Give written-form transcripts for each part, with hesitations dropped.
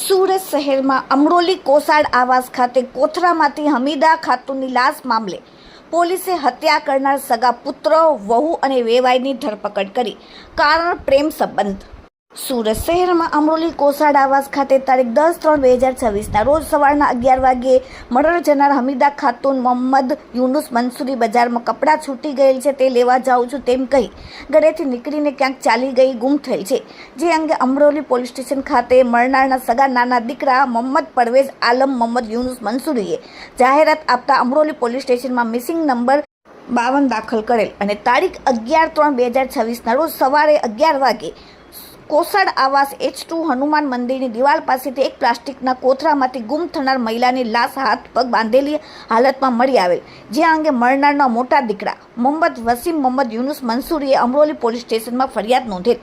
સુરત શહેરમાં અમરોલી કોસાડ આવાસ ખાતે કોથરામાંથી હમીદા ખાતુનની લાશ મામલે પોલીસે હત્યા કરનાર સગા પુત્ર, વહુ અને વેવાઈની ધરપકડ કરી. કારણ પ્રેમ સંબંધ. સુરત શહેરમાં અમરોલી કોસાડ આવાસ ખાતે તારીખ 10/3/2026ના રોજ સવારના 11 વાગ્યે મર્ડર જનાર હમીદા ખાતુન મોહમ્મદ યુનુસ મંસૂરી બજારમાં કપડાં છૂટી ગયેલ છે તે લેવા જાઉં છું તેમ કહી ઘરેથી નીકળીને ક્યાંક ચાલી ગઈ ગુમ થયેલ છે. જે અંગે અમરોલી પોલીસ સ્ટેશન ખાતે મરનારના સગા નાના દીકરા મોહમ્મદ પરવેઝ આલમ મોહમ્મદ યુનુસ મંસૂરીએ જાહેરાત આપતા અમરોલી પોલીસ સ્ટેશનમાં મિસિંગ નંબર 52 દાખલ કરેલ અને તારીખ 11/3/2026ના રોજ સવારે 11 વાગે કોસાડ આવાસ H2 હનુમાન મંદિરની દિવાલ પાસેથી એક પ્લાસ્ટિકના કોથરામાંથી ગુમ થનાર મહિલાની લાશ હાથ પગ બાંધેલી હાલતમાં મળી આવેલ. જે અંગે મરનારના મોટા દીકરા મોહમ્મદ વસીમ મોહમ્મદ યુનુસ મંસૂરીએ અમરોલી પોલીસ સ્ટેશનમાં ફરિયાદ નોંધેલ.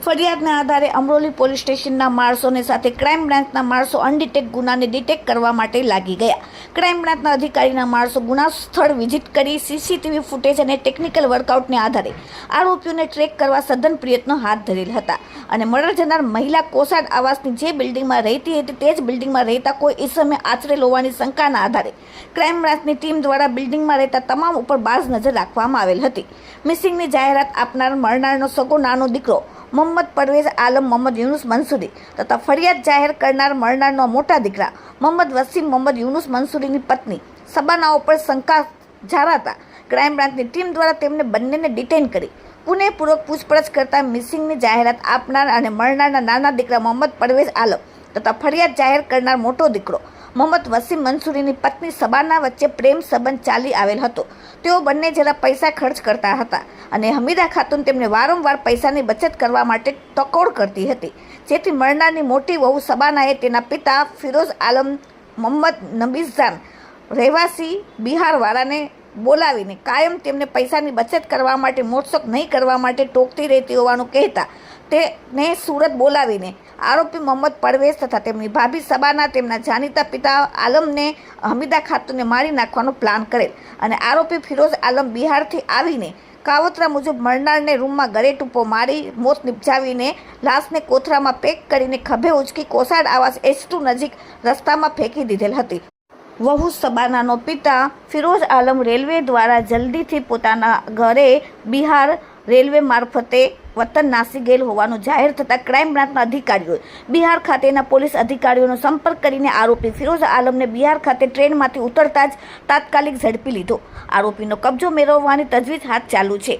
ફરિયાદના આધારે અમરોલી પોલીસ સ્ટેશનના માણસોને સાથે ક્રાઇમ બ્રાન્ચના માણસો અનડિટેક ગુનાને ડિટેક્ટ કરવા માટે લાગી ગયા. ક્રાઇમ બ્રાન્ચના અધિકારીના માણસો ગુના સ્થળ વિઝિટ કરી સીસીટીવી ફૂટેજ અને ટેકનિકલ વર્કઆઉટને આધારે આરોપીઓને ટ્રેક કરવા સઘન પ્રયત્નો હાથ ધરેલ હતા અને મર્ડર જનાર મહિલા કોસાડ આવાસની જે બિલ્ડિંગમાં રહેતી હતી તે જ બિલ્ડિંગમાં રહેતા કોઈ ઈસમે આચરેલ હોવાની શંકાના આધારે ક્રાઇમ બ્રાન્ચની ટીમ દ્વારા બિલ્ડિંગમાં રહેતા તમામ ઉપર બાજ નજર રાખવામાં આવેલ હતી. મિસિંગની જાહેરાત આપનાર મરનારનો સગો નાનો દીકરો મોહમ્મદ પરવેઝ આલમ મોહમ્મદ યુનુસ મંસૂરી તથા ફરિયાદ જાહેર કરનાર મરનારનો મોટા દીકરા મોહમ્મદ વસીમ મોહમ્મદ યુનુસ મંસૂરીની પત્ની સબાનાઓ પર શંકા જારાતા ક્રાઇમ બ્રાન્ચની ટીમ દ્વારા તેમને બંનેને ડિટેન કરી પુનઃપૂર્વક પૂછપરછ કરતા મિસિંગની જાહેરાત આપનાર અને મરનારના નાના દીકરા મોહમ્મદ પરવેઝ આલમ તથા ફરિયાદ જાહેર કરનાર મોટો દીકરો મોહમ્મદ વસીમ મંસૂરીની પત્ની સબાના વચ્ચે પ્રેમ સંબંધ ચાલી આવેલ હતો. તેઓ બંને જરા પૈસા ખર્ચ કરતા હતા અને હમીદા ખાતુન તેમને વારંવાર પૈસાની બચત કરવા માટે ટકોર કરતી હતી. જેથી મરનારની મોટી વહુ સબાનાએ તેના પિતા ફિરોઝ આલમ મોહમ્મદ નબીઝાન રહેવાસી બિહારવાળાને બોલાવીને કાયમ તેમને પૈસાની બચત કરવા માટે મોજશોખ નહીં કરવા માટે ટોકતી રહેતી હોવાનું કહેતા તેને સુરત બોલાવીને આરોપી મોહમ્મદ પરવેઝ તથા તેમની ભાભી સબાના તેમના જાણીતા પિતા આલમને હમીદા ખાતુનને મારી નાખવાનો પ્લાન કરેલ અને આરોપી ફિરોઝ આલમ બિહારથી આવીને કાવતરા મુજબ મરનારને રૂમમાં ગળે ટૂંપો મારી મોત નિપજાવીને લાશને કોથરામાં પેક કરીને ખભે ઉચકી કોસાડ આવાસ H2 નજીક રસ્તામાં ફેંકી દીધેલ હતી. વહુ સબાનાનો પિતા ફિરોઝ આલમ રેલવે દ્વારા જલ્દીથી પોતાના ઘરે બિહાર રેલવે મારફતે વતન નાસી ગયેલ હોવાનું જાહેર થતાં ક્રાઇમ બ્રાન્ચના અધિકારીઓએ બિહાર ખાતેના પોલીસ અધિકારીઓનો સંપર્ક કરીને આરોપી ફિરોઝ આલમને બિહાર ખાતે ટ્રેનમાંથી ઉતરતા જ તાત્કાલિક ઝડપી લીધો. આરોપીનો કબજો મેળવવાની તજવીજ હાથ ચાલુ છે.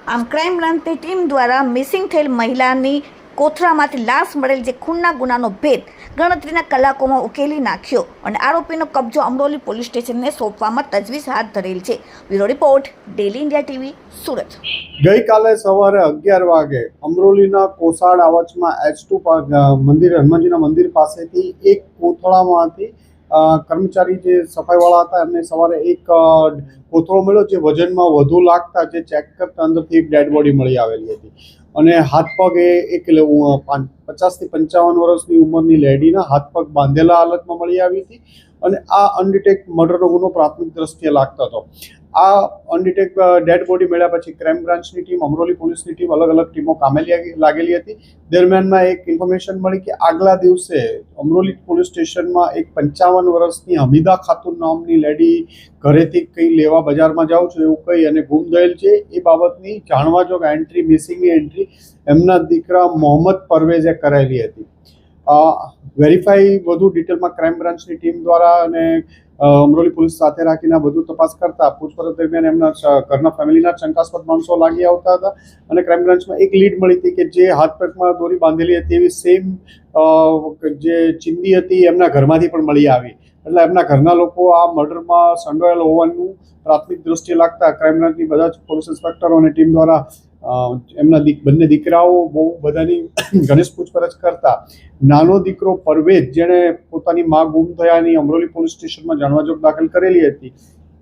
આમ ક્રાઇમ બ્રાન્ચની ટીમ દ્વારા મિસિંગ થયેલ મહિલાની કોથરામાંથી લાશ મળેલ જે ખૂનના ગુનાનો ભેદ ગણતરીના કલાકોમાં ઉકેલી નાખ્યો અને આરોપીનો કબજો અમરોલી પોલીસ સ્ટેશનને સોંપવામાં તજવીજ હાથ ધરેલ છે. Bureau report, daily India TV, Surat. ગઈકાલે સવારે 11 વાગે અમરોલીના કોસાડ આવાસમાં H2 મંદિર હનુમાનજીના મંદિર પાસેથી એક કોથળામાંથી કર્મચારી જે સફાઈવાળા હતા એમને સવારે એક કોથળો મળ્યો જે વજનમાં વધુ લાગતા જે ચેક કરતા અંદરથી એક ડેડ બોડી મળી આવેલી હતી અને હાથ પગ એક 50 થી 55 વર્ષની ઉંમરની લેડીના હાથ પગ બાંધેલા હાલતમાં મળી આવી હતી અને આ અનડિટેક મર્ડરનો ગુનો પ્રાથમિક દ્રષ્ટિએ લાગતો હતો. આ અનડિટેક ડેડ બોડી મળ્યા પછી ક્રાઇમ બ્રાન્ચની ટીમ, અમરોલી પોલીસની ટીમ, અલગ અલગ ટીમો કામે લાગેલી હતી. દરમિયાનમાં એક ઇન્ફોર્મેશન મળી કે આગલા દિવસે અમરોલી પોલીસ સ્ટેશનમાં એક 55 વર્ષની હમીદા ખાતુન નામની લેડી ઘરેથી કંઈ લેવા બજારમાં જાઉં છું એવું કહી અને ગુમ થયેલ છે. એ બાબતની જાણવા જોગ એન્ટ્રી, મિસિંગની એન્ટ્રી એમના દીકરા મોહમ્મદ પરવેઝે કરેલી હતી. વેરીફાઈ વધુ ડિટેલમાં ક્રાઇમ બ્રાન્ચની ટીમ દ્વારા અને અમરોલી પોલીસ સાથે રાખીને વધુ તપાસ કરતા પૂછપરછ દરમિયાન એમના ઘરના ફેમિલીના શંકાસ્પદ માણસો લાગી આવતા હતા અને ક્રાઇમ બ્રાન્ચમાં એક લીડ મળી હતી કે જે હાથ પગમાં દોરી બાંધેલી હતી એવી સેમ જે ચિંદી હતી એમના ઘરમાંથી પણ મળી આવી. એટલે એમના ઘરના લોકો આ મર્ડરમાં સંડોવાયેલ હોવાનું પ્રાથમિક દ્રષ્ટિએ લાગતા ક્રાઇમ બ્રાન્ચની બધા જ પોલીસ ઇન્સ્પેક્ટરો અને ટીમ દ્વારા એમના બંને દીકરાઓ બહુ બધાની ઘનિષ્ઠ પૂછપરછ કરતા નાનો દીકરો પરવેઝ જેણે પોતાની મા ગુમ થયાની અમરોલી પોલીસ સ્ટેશનમાં જાણવાજોગ દાખલ કરેલી હતી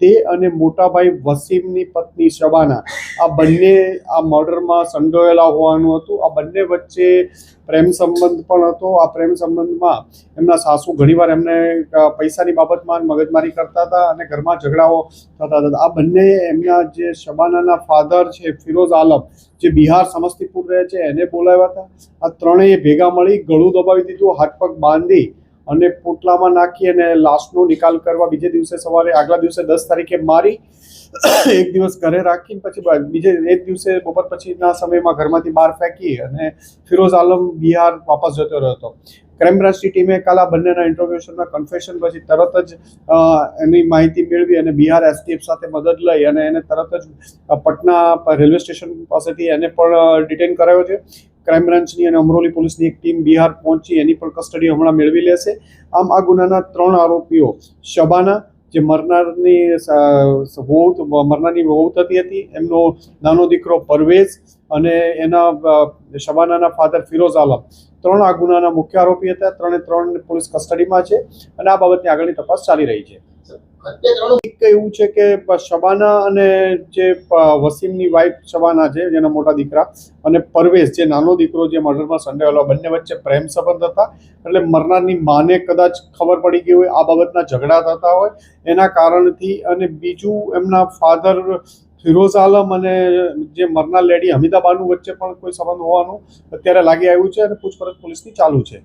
તે અને મોટાભાઈ વસીમની પત્ની શબાના આ બંને આ મર્ડરમાં સંડોવાયેલા હોવાનું હતું. આ બંને વચ્ચે પ્રેમ સંબંધ પણ હતો. આ પ્રેમ સંબંધમાં એમના સાસુ ઘણીવાર એમને પૈસાની બાબતમાં મગજમારી કરતા હતા અને ઘરમાં ઝઘડાઓ થતા હતા. આ બંને એમના જે શબાનાના ફાધર છે ફિરોઝ આલમ, જે બિહાર સમસ્તીપુર રહે છે, એને બોલાવ્યા હતા. આ ત્રણેય ભેગા મળી ગળું દબાવી દીધું, હાથ પગ બાંધી અને પોટલામાં નાખી અને લાશનો નિકાલ કરવા બીજે દિવસે સવારે આગલા દિવસે 10 તારીખે મારી એક દિવસ ઘરે રાખીને પછી બીજે એક દિવસે બપોર પછીના સમયમાં ઘરમાંથી બહાર ફેંકી અને ફિરોઝ આલમ બિહાર વાપસ જતો રહ્યો હતો. ક્રાઇમ બ્રાન્ચની ટીમે કાલ આ બંનેના ઇન્ટ્રોગેશનના કન્ફેશન પછી તરત જ એની માહિતી મેળવી અને બિહાર એસટીએફ સાથે મદદ લઈ અને એને તરત જ પટના રેલવે સ્ટેશન પાસેથી એને પણ ડિટેન કરાયો છે. ક્રાઇમ બ્રાન્ચની અને અમરોલી પોલીસની એક ટીમ બિહાર પહોંચી એની પણ કસ્ટડી હમણાં મેળવી લેશે. આમ આ ગુનાના 3 આરોપીઓ શબાના, જે મરનારની વહુ થતી હતી, એમનો નાનો દીકરો પરવેઝ અને એના શબાનાના ફાધર ફિરોઝ આલમ, 3 આ ગુનાના મુખ્ય આરોપી હતા. 3 પોલીસ કસ્ટડીમાં છે અને આ બાબતની આગળની તપાસ ચાલી રહી છે. એક એવું છે કે શબાના અને જે વસીમની વાઇફ શબાના છે, જેના મોટા દીકરા, અને પરવેઝ, જે નાનો દીકરો, જે મર્ડરમાં સંડોવાયેલો, બંને વચ્ચે પ્રેમ સંબંધ હતા. એટલે મરનારની માને કદાચ ખબર પડી ગઈ હોય, આ બાબતના ઝઘડા થતા હોય એના કારણથી. અને બીજું એમના ફાધર ફિરોઝ આલમ અને જે મરનાર લેડી હમીદા બાનુ વચ્ચે પણ કોઈ સંબંધ હોવાનું અત્યારે લાગી આવ્યું છે અને પૂછપરછ પોલીસની ચાલુ છે.